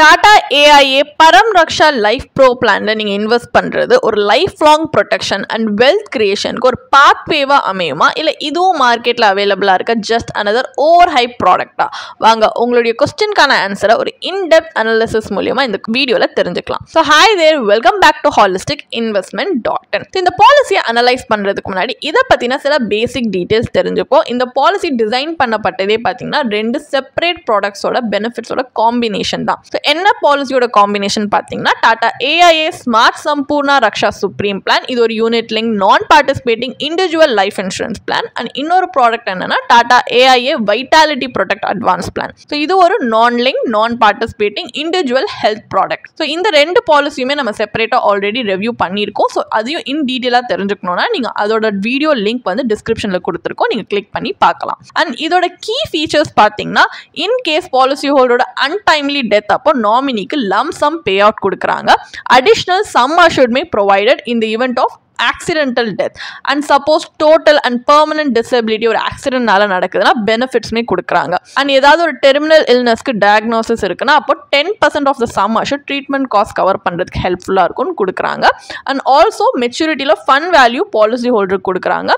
Tata AIA பரம் ரக்ஷா life bro பிளான்ல நீங்க இன்வெஸ்ட் பண்றது ஒரு life long protection and wealth கிரியேஷனுக்கு ஒரு பாத்வேவா அமையுமா இல்ல இதுவும் மார்க்கெட்ல அவைலபிளா இருக்க ஜஸ்ட் அனதர் ஓவர் ஹைப் ப்ராடக்டா? வாங்க உங்களுடைய क्वेश्चनக்கான ஆன்சரை ஒரு இன்டெப்த் அனாலிசிஸ் மூலமா இந்த வீடியோல தெரிஞ்சுக்கலாம். So hi there, welcome back to holistic investment. இந்த பாலிசியை அனலைஸ் பண்றதுக்கு முன்னாடி இதை பத்தின சில பேசிக் டீடைல்ஸ் தெரிஞ்சுப்போம். இந்த பாலிசி டிசைன் பண்ணப்பட்டதே பார்த்தீங்கன்னா ரெண்டு செப்பரேட் ப்ராடக்ட்ஸோட பெனிஃபிட்ஸோட காம்பினேஷன் தான். என்ன பாலிசியோட காம்பினேஷன் பார்த்தீங்கன்னா டாடா ஏஐஏ ஸ்மார்ட் சம்பூர்ணா ரக்ஷா சுப்ரீம் பிளான். இது ஒரு யூனிட் லிங்க் நான் participating individual life insurance plan. And இன்னொரு ப்ராடக்ட் என்னன்னா Tata AIA vitality protect advance plan. So இது ஒரு நான் லிங்க் நான் participating individual health product. So இந்த ரெண்டு பாலிசியுமே நம்ம செப்பரேட்டாக ஆல்ரெடி ரிவ்யூ பண்ணியிருக்கோம். ஸோ அதையும் இன் டீட்டெயிலாக தெரிஞ்சுக்கணும்னா நீங்கள் அதோட வீடியோ லிங்க் வந்து டிஸ்கிரிப்ஷனில் கொடுத்துருக்கோம், நீங்கள் கிளிக் பண்ணி பார்க்கலாம். அண்ட் இதோட கீ ஃபீச்சர்ஸ் பார்த்தீங்கன்னா இன் கேஸ் பாலிசி ஹோல்டரோட அன்டைம்லி டெத் அப்போ நாமினிக்கு லம் சம் பே அவுட் கொடுக்குறாங்க. Additional sum assured may provided in the event of accidental death and suppose total and permanent disability ஒரு ஆக்சிடென்ட்னால நடக்குதுன்னா பெனிஃபிட்ஸ்மே கொடுக்குறாங்க. அண்ட் ஏதாவது ஒரு டெர்மினல் இல்னஸ்க்கு டயக்னோசிஸ் இருக்குன்னா அப்போ 10% of the sum assured treatment cost cover பண்ணுறதுக்கு ஹெல்ப்ஃபுல்லாக இருக்கும்னு கொடுக்குறாங்க. அண்ட் ஆல்சோ மெச்சூரிட்டியில் ஃபண்ட் வேல்யூ பாலிசி ஹோல்டருக்கு கொடுக்குறாங்க.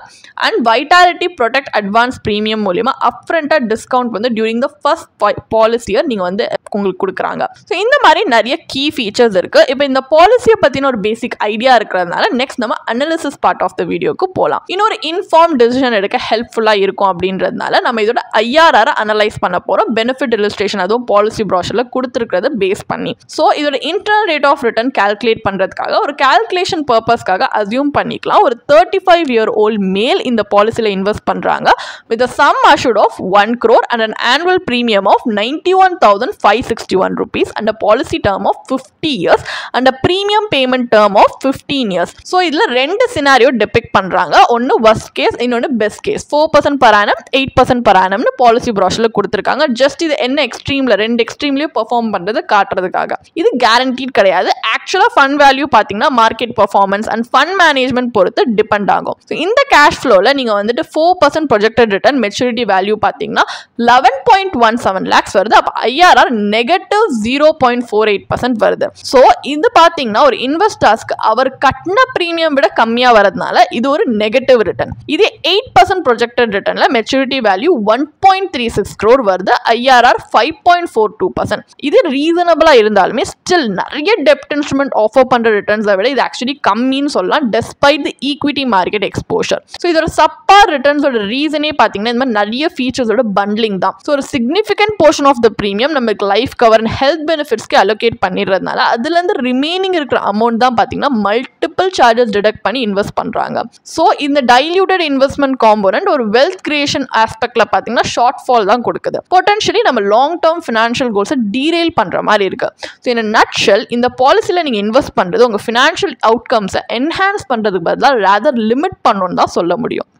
And vitality protect advance premium மூலிமா அப்ஃப்ரண்ட்டாக டிஸ்கவுண்ட் வந்து during the first policy year நீங்கள் வந்து உங்களுக்கு கொடுக்குறாங்க. ஸோ இந்த மாதிரி நிறைய கீ ஃபீச்சர்ஸ் இருக்குது. இப்போ இந்த பாலிசியை பற்றின ஒரு பேசிக் ஐடியா இருக்கிறதுனால நெக்ஸ்ட் நம்ம அனாலிசிஸ் பார்ட் ஆஃப் த வீடியோக்கு போகலாம். இன்னொரு இன்ஃபார்ம் டிசிஷன் எடுக்க ஹெல்ப்ஃபுல்லாக இருக்கும் அப்படின்றதுனால நம்ம இதோட ஐஆர்ஆரை அனலைஸ் பண்ண போகிறோம். பெனிஃபிட் இல்லஸ்ட்ரேஷன் அதுவும் பாலிசி ப்ராஷரில் கொடுத்துருக்கிறத பேஸ் பண்ணி. ஸோ இதோட internal rate of return calculate பண்ணுறதுக்காக ஒரு கால்குலேஷன் பர்பஸ்க்காக அசியூம் பண்ணிக்கலாம். ஒரு 35-year-old மேல் இந்த பாலிசியில் இன்வெஸ்ட் பண்ணுறாங்க with a sum assured of 1 crore and an annual premium of 91,561 rupees and a policy term of 50 years and a premium payment term of 15 years. So இதில் ரெண்டு சினாரியோ டெபிக்ட் பண்றாங்க. ஒன்னு worst case, இன்னொன்னு best case. 4% per annum 8% per annum policy ப்ராஷர்ல கொடுத்திருக்காங்க. Just இது என்ன எக்ஸ்ட்ரீம்ல ரெண்டு எக்ஸ்ட்ரீம்லயும் பெர்ஃபார்ம் பண்றது காட்டுறதுக்காக. இது கேரண்டீட் கிடையாது. ஆக்சுவலா ஃபண்ட் வேல்யூ பாத்தீங்கன்னா market performance end fund management பொறுத்து டிபெண்ட் ஆகும். இந்த கேஷ் ஃப்ளோல நீங்க வந்துட்டு 4% ப்ரொஜெக்டட் ரிட்டர்ன் மெச்சூரிட்டி வேல்யூ பாத்தீங்கன்னா 11.17 lakhs வருது. அப்ப ஐஆர்ஆர் நெகட்டிவ் 0.48% வருது. ஸோ இது பாத்தீங்கன்னா ஒரு இன்வெஸ்டர்ஸ்க்கு அவர் கட்டின பிரீமியம் விட கம்மியா வரதுனால இது ஒரு நெகட்டிவ் ரிட்டர்ன். இதே 8% ப்ரொஜெக்டட் ரிட்டர்ன்ல மெச்சூரிட்டி வேல்யூ 1.36 crore வருது. ஐஆர்ஆர் 5.42%. இது ரீசனபிளா இருந்தாலுமே ஸ்டில் நிறைய டெப்ட் இன்ஸ்ட்ருமெண்ட் ஆஃபர் பண்ற ரிட்டர்ன்ஸை விட இது ஆக்சுவலி கம்மின்னு சொல்லலாம் டெஸ்பைட் தி ஈக்விட்டி மார்க்கெட் எக்ஸ்போஷர். ஸோ இதோட சப்பார் ரிட்டர்ன்ஸோட ரீசனே பார்த்தீங்கன்னா இந்த மாதிரி நிறைய ஃபீச்சர்ஸோட பண்ட்லிங் தான். ஸோ ஒரு significant portion of the premium நமக்கு லைஃப் கவர் அண்ட் ஹெல்த் பெனிஃபிட்ஸ்க்கு அலோகேட் பண்ணிடுறதுனால அதுலேருந்து ரிமைனிங் இருக்கிற அமௌண்ட் தான் பார்த்தீங்கன்னா மல்டிபிள் சார்ஜஸ் டிடக்ட் பண்ணி இன்வெஸ்ட் பண்றாங்க. ஸோ இந்த டைல்யூட்டட் இன்வெஸ்ட்மெண்ட் காம்போனன்ட் ஒரு வெல்த் கிரியேஷன் ஆஸ்பெக்ட்ல பார்த்தீங்கன்னா ஷார்ட் ஃபால் தான் கொடுக்குது. பொட்டன்ஷியலி நம்ம லாங் டேர்ம் ஃபினான்ஷியல் கோல்ஸை டீரெயில் பண்ற மாதிரி இருக்கு. ஸோ இந்த நட்ஷெல் இந்த பாலிசியில் நீங்க இன்வெஸ்ட் பண்றது உங்க ஃபினான்ஷியல் அவுட்கம்ஸை என்ஹான்ஸ் பண்றதுக்கு பதிலாக ரேதர் லிமிட் பண்ணணும்னு தான் சொல்ல முடியும்.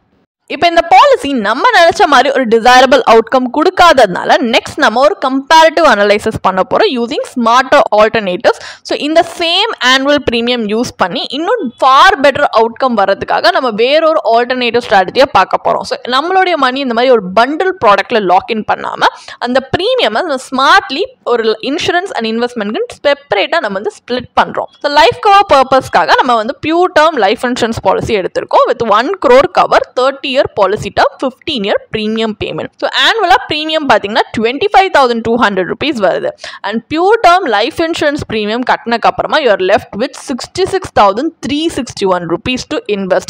இப்போ இந்த பாலிசி நம்ம நினைச்ச மாதிரி ஒரு டிசைரபிள் அவுட்கம் கொடுக்காததுனால நெக்ஸ்ட் நம்ம ஒரு கம்பேரிட்டிவ் அனலைசிஸ் பண்ண போறோம் யூசிங் ஸ்மார்ட்டர் ஆல்டர்னேட்டிவ்ஸ். ஸோ இந்த சேம் ஆனுவல் ப்ரீமியம் யூஸ் பண்ணி இன்னும் ஃபார் பெட்டர் அவுட்கம் வர்றதுக்காக நம்ம வேறொரு ஆல்டர்னேட்டிவ் ஸ்ட்ராட்டஜியை பார்க்க போறோம். ஸோ நம்மளுடைய மணி இந்த மாதிரி ஒரு பண்டில் ப்ராடக்ட்ல லாக்இன் பண்ணாம அந்த ப்ரீமியம் ஸ்மார்ட்லி ஒரு இன்சூரன்ஸ் அண்ட் இன்வெஸ்ட்மெண்ட்க்கு செப்பரேட்டாக நம்ம வந்து ஸ்பிளிட் பண்றோம். ஸோ லைஃப் கவர் பர்பஸ்க்காக நம்ம வந்து pure term life insurance policy எடுத்திருக்கோம் with 1 crore cover 30 year policy term 15-year premium payment. So annual premium பாத்தீங்கன்னா 25,200 rupees வருது. And pure term life insurance premium கட்டினக்கு அப்புறமா you are left with 66,361 rupees to invest.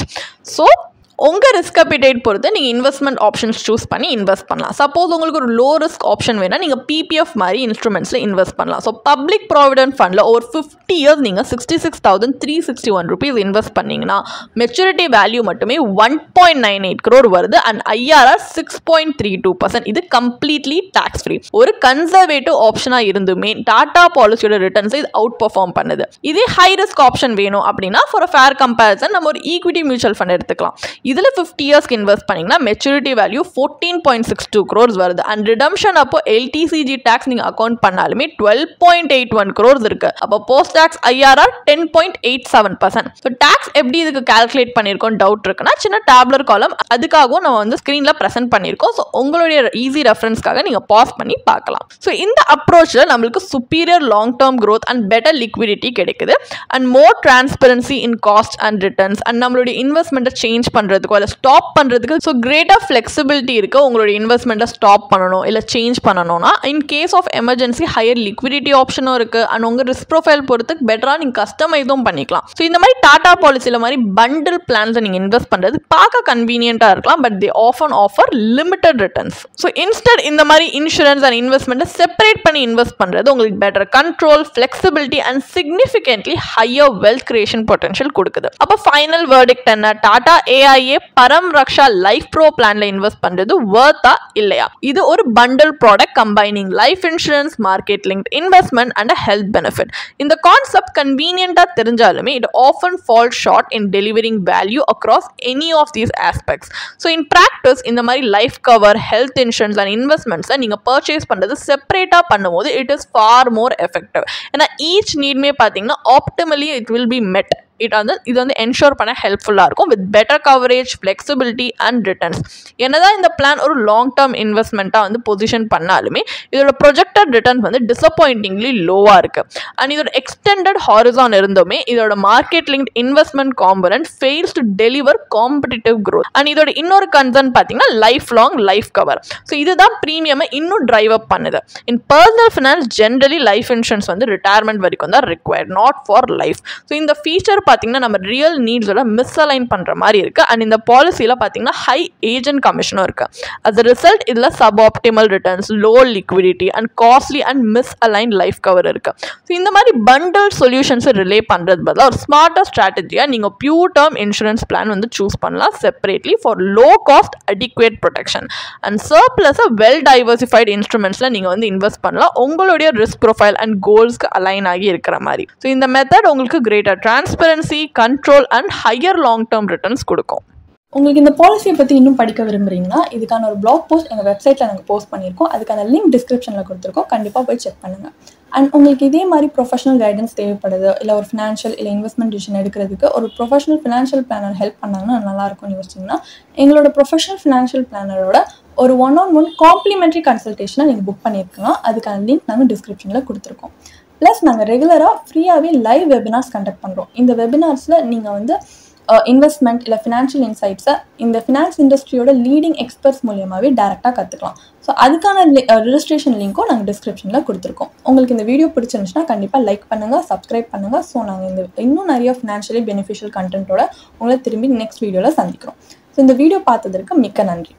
So உங்க risk appetite பொறுத்து நீங்க investment options choose பண்ணி invest பண்ணலாம். Suppose உங்களுக்கு ஒரு லோ ரிஸ்க் ஆப்ஷன் வேணா நீங்க பிபிஎஃப் மாதிரி இன்ஸ்ட்ருமெண்ட்ஸ்ல இன்வெஸ்ட் பண்ணலாம். ஸோ பப்ளிக் ப்ராவிடென்ட் ஃபண்ட்ல ஒரு 50 years நீங்க 66,361 rupees இன்வெஸ்ட் பண்ணீங்கன்னா மெச்சூரிட்டி வேல்யூ மட்டுமே 1.98 crore வருது. And IRR 6.32%. இது கம்ப்ளீட்லி டாக்ஸ் ஃப்ரீ. ஒரு கன்சர்வேட்டிவ் ஆப்ஷனா இருந்துமே டாடா பாலிசியோட ரிட்டர்ன்ஸ் இது அவுட் பெர்ஃபார்ம் பண்ணுது. இதே ஹை ரிஸ்க் ஆப்ஷன் வேணும் அப்படின்னா ஃபார் ஃபேர் கம்பேரிசன் நம்ம ஒரு ஈக்விட்டி மியூச்சுவல் ஃபண்ட் எடுத்துக்கலாம். இதில் 50 இயர்ஸ்க்கு இன்வெஸ்ட் பண்ணிங்கன்னா மெச்சூரிட்டி வேல்யூ 14.62 crores வருது. அண்ட் ரிடம்ஷன் அப்போ LTCG டேக்ஸ் நீங்கள் அக்கௌண்ட் பண்ணாலுமே 12.81 crores இருக்குது. அப்போ post tax IRR 10.87%. So tax எப்படி இதுக்கு கால்குலேட் பண்ணியிருக்கோம் டவுட் இருக்குன்னா சின்ன டேப்லர் காலம் அதுக்காகவும் நம்ம வந்து ஸ்க்ரீனில் ப்ரெசென்ட் பண்ணியிருக்கோம். ஸோ உங்களுடைய ஈஸி ரெஃபரன்ஸ்க்காக நீங்கள் பாஸ் பண்ணி பார்க்கலாம். ஸோ இந்த அப்ரோச்சில் நம்மளுக்கு superior long term growth and better liquidity கிடைக்குது. And more transparency in cost and returns and நம்மளுடைய இன்வெஸ்ட்மெண்ட்டை சேஞ்ச் பண்ணுறதுக்கோ இல்லை ஸ்டாப் பண்ணுறதுக்கு ஸோ கிரேட்டர் ஃப்ளெக்சிபிலிட்டி இருக்குது. உங்களுடைய இன்வெஸ்ட்மெண்ட்டை ஸ்டாப் பண்ணணும் இல்லை சேஞ்ச் பண்ணணும்னா in case of emergency higher liquidity ஆப்ஷனும் இருக்குது. அண்ட் உங்கள் ரிஸ்க் ப்ரொஃபைல் பொறுத்து பெட்டராக நீங்கள் கஸ்டமைஸும் பண்ணிக்கலாம். ஸோ இந்த மாதிரி டாடா பாலிசியில் மாதிரி பண்டில் பிளான்ஸை நீங்கள் இன்வெஸ்ட் பண்ணுறது பார்க்க கன்வீனியண்ட்டாக இருக்கலாம். But they offer limited returns. So instead இந்த மாதிரி இன்சூரன்ஸ் அண்ட் இன்வெஸ்ட்மெண்ட்டை செப்பரேட் பண்ணி இன்வெஸ்ட் பண்ணுறது உங்களுக்கு better control, flexibility and significantly higher wealth creation potential கொடுக்குது. அப்போ ஃபைனல் வேர்டிக்ட் என்ன? டாடா AIA பரம் ரக்ஷா லைஃப் ப்ரோ பிளான்ல இன்வெஸ்ட் பண்றது வர்த்தா இல்லையா? இது ஒரு bundle product combining life insurance, market linked investment and health benefit. இந்த concept கன்வீனியன்ட்டா தெரிஞ்சாலுமே it often falls short in delivering value across any of these aspects. So in practice இந்த மாதிரி life cover, health insurance and இன்வெஸ்ட்மெண்ட்ஸை நீங்கள் purchase பண்ணுறது செப்பரேட்டாக பண்ணும்போது it is far more effective. ஏன்னா each நீட்மே பார்த்தீங்கன்னா ஆப்டிமலி இட் வில் பி மெட். இது வந்து என்ஷோர் பண்ண ஹெல்ப்ஃபுல்லாக இருக்கும் with better coverage, flexibility and returns. என்னதான் இந்த பிளான் ஒரு லாங் டேர்ம் இன்வெஸ்ட்மெண்ட்டாக வந்து பொசிஷன் பண்ணாலுமே இதோட ப்ரொஜெக்டட் ரிட்டர்ன்ஸ் வந்து டிசப்பாயிண்டிங்லி லோவாக இருக்குது. அண்ட் இதோட எக்ஸ்டெண்டட் ஹாரிசான் இருந்துமே இதோட market linked investment component fails to deliver competitive growth. And இதோட இன்னொரு கன்சர்ன் பார்த்தீங்கன்னா life long life cover. So இதுதான் ப்ரீமியமை இன்னும் டிரைவ் அப் பண்ணுது. In personal finance generally life insurance வந்து ரிட்டையர்மெண்ட் வரைக்கும் தான் required, not for life. So இந்த ஃபீச்சர் பார்த்தீங்கன்னா நம்ம ரியல் நீட்ஸோட மிஸ்அலைன் பண்ணுற மாதிரி இருக்குது. அண்ட் இந்த பாலிசியில் பார்த்தீங்கன்னா ஹை ஏஜென்ட் கமிஷனும் இருக்குது. அஸ் அ ரிசல்ட் இதில் sub optimal returns, low liquidity and costly and misalign life cover இருக்குது. ஸோ இந்த மாதிரி பண்டல் சொல்யூஷன்ஸை ரிலே பண்ணுறது பதிலாக ஒரு ஸ்மார்ட்டர் ஸ்ட்ராட்டஜியாக நீங்கள் பியூர் டேர்ம் இன்சூரன்ஸ் பிளான் வந்து சூஸ் பண்ணலாம் separately for low cost adequate protection. And சர்ப்ளஸை வெல் டைவர்சிஃபைடு இன்ஸ்ட்ருமெண்ட்ஸில் நீங்கள் வந்து இன்வெஸ்ட் பண்ணலாம் உங்களுடைய ரிஸ்க் ப்ரொஃபைல் அண்ட் கோல்ஸ்க்கு அலைன் ஆகி இருக்கிற மாதிரி. ஸோ இந்த மெத்தட் உங்களுக்கு greater transparency, control and higher long term returns கொடுக்கும். உங்களுக்கு இந்த பாலிசியை பற்றி இன்னும் படிக்க விரும்புறீங்கன்னா இதுக்கான ஒரு பிளாக் போஸ்ட் எங்கள் வெப்சைட்டில் நாங்கள் போஸ்ட் பண்ணியிருக்கோம். அதுக்கான லிங்க் டிஸ்கிரிப்ஷனில் கொடுத்துருக்கோம். கண்டிப்பாக போய் செக் பண்ணுங்கள். அண்ட் உங்களுக்கு இதே மாதிரி ப்ரொஃபஷனல் கைடன்ஸ் தேவைப்படுது, இல்லை ஒரு ஃபினான்ஷியல் இல்லை இன்வெஸ்ட்மெண்ட் டிசிஷன் எடுக்கிறதுக்கு ஒரு ப்ரொஃபஷனல் ஃபினான்ஷியல் பிளானர் ஹெல்ப் பண்ணாங்கன்னா நல்லாயிருக்கும்னு யோசிச்சிங்கன்னா எங்களோட ப்ரொஃபஷனல் ஃபினான்ஷியல் பிளானரோட ஒரு 1-on-1 காம்ப்ளிமெண்ட்ரி கன்சல்டேஷனை நீங்கள் புக் பண்ணியிருக்கலாம். அதுக்கான லிங்க் நாங்கள் டிஸ்கிரிப்ஷனில் கொடுத்துருக்கோம். ப்ளஸ் நாங்கள் ரெகுலராக ஃப்ரீயாகவே லைவ் வெபினார்ஸ் கண்டக்ட் பண்ணுறோம். இந்த வெபினார்ஸில் நீங்கள் வந்து இன்வெஸ்ட்மெண்ட் இல்லை ஃபினான்ஷியல் இன்சைட்ஸை இந்த ஃபினான்ஸ் இண்டஸ்ட்ரியோட லீடிங் எக்ஸ்பர்ட்ஸ் மூலியமாகவே டேரெக்டாக கற்றுக்கலாம். ஸோ அதுக்கான ரெஜிஸ்ட்ரேஷன் லிங்க்கும் நாங்கள் டிஸ்கிரிப்ஷனில் கொடுத்துருக்கோம். உங்களுக்கு இந்த வீடியோ பிடிச்சிருந்துச்சுன்னா கண்டிப்பாக லைக் பண்ணுங்கள், சப்ஸ்கிரைப் பண்ணுங்கள். ஸோ நாங்கள் இன்னும் நிறைய ஃபினான்ஷியலி பெனிஃபிஷியல் கண்டென்ட்டோட உங்களை திரும்பி நெக்ஸ்ட் வீடியோவில் சந்திக்கிறோம். ஸோ இந்த வீடியோ பார்த்ததற்கு மிக்க நன்றி.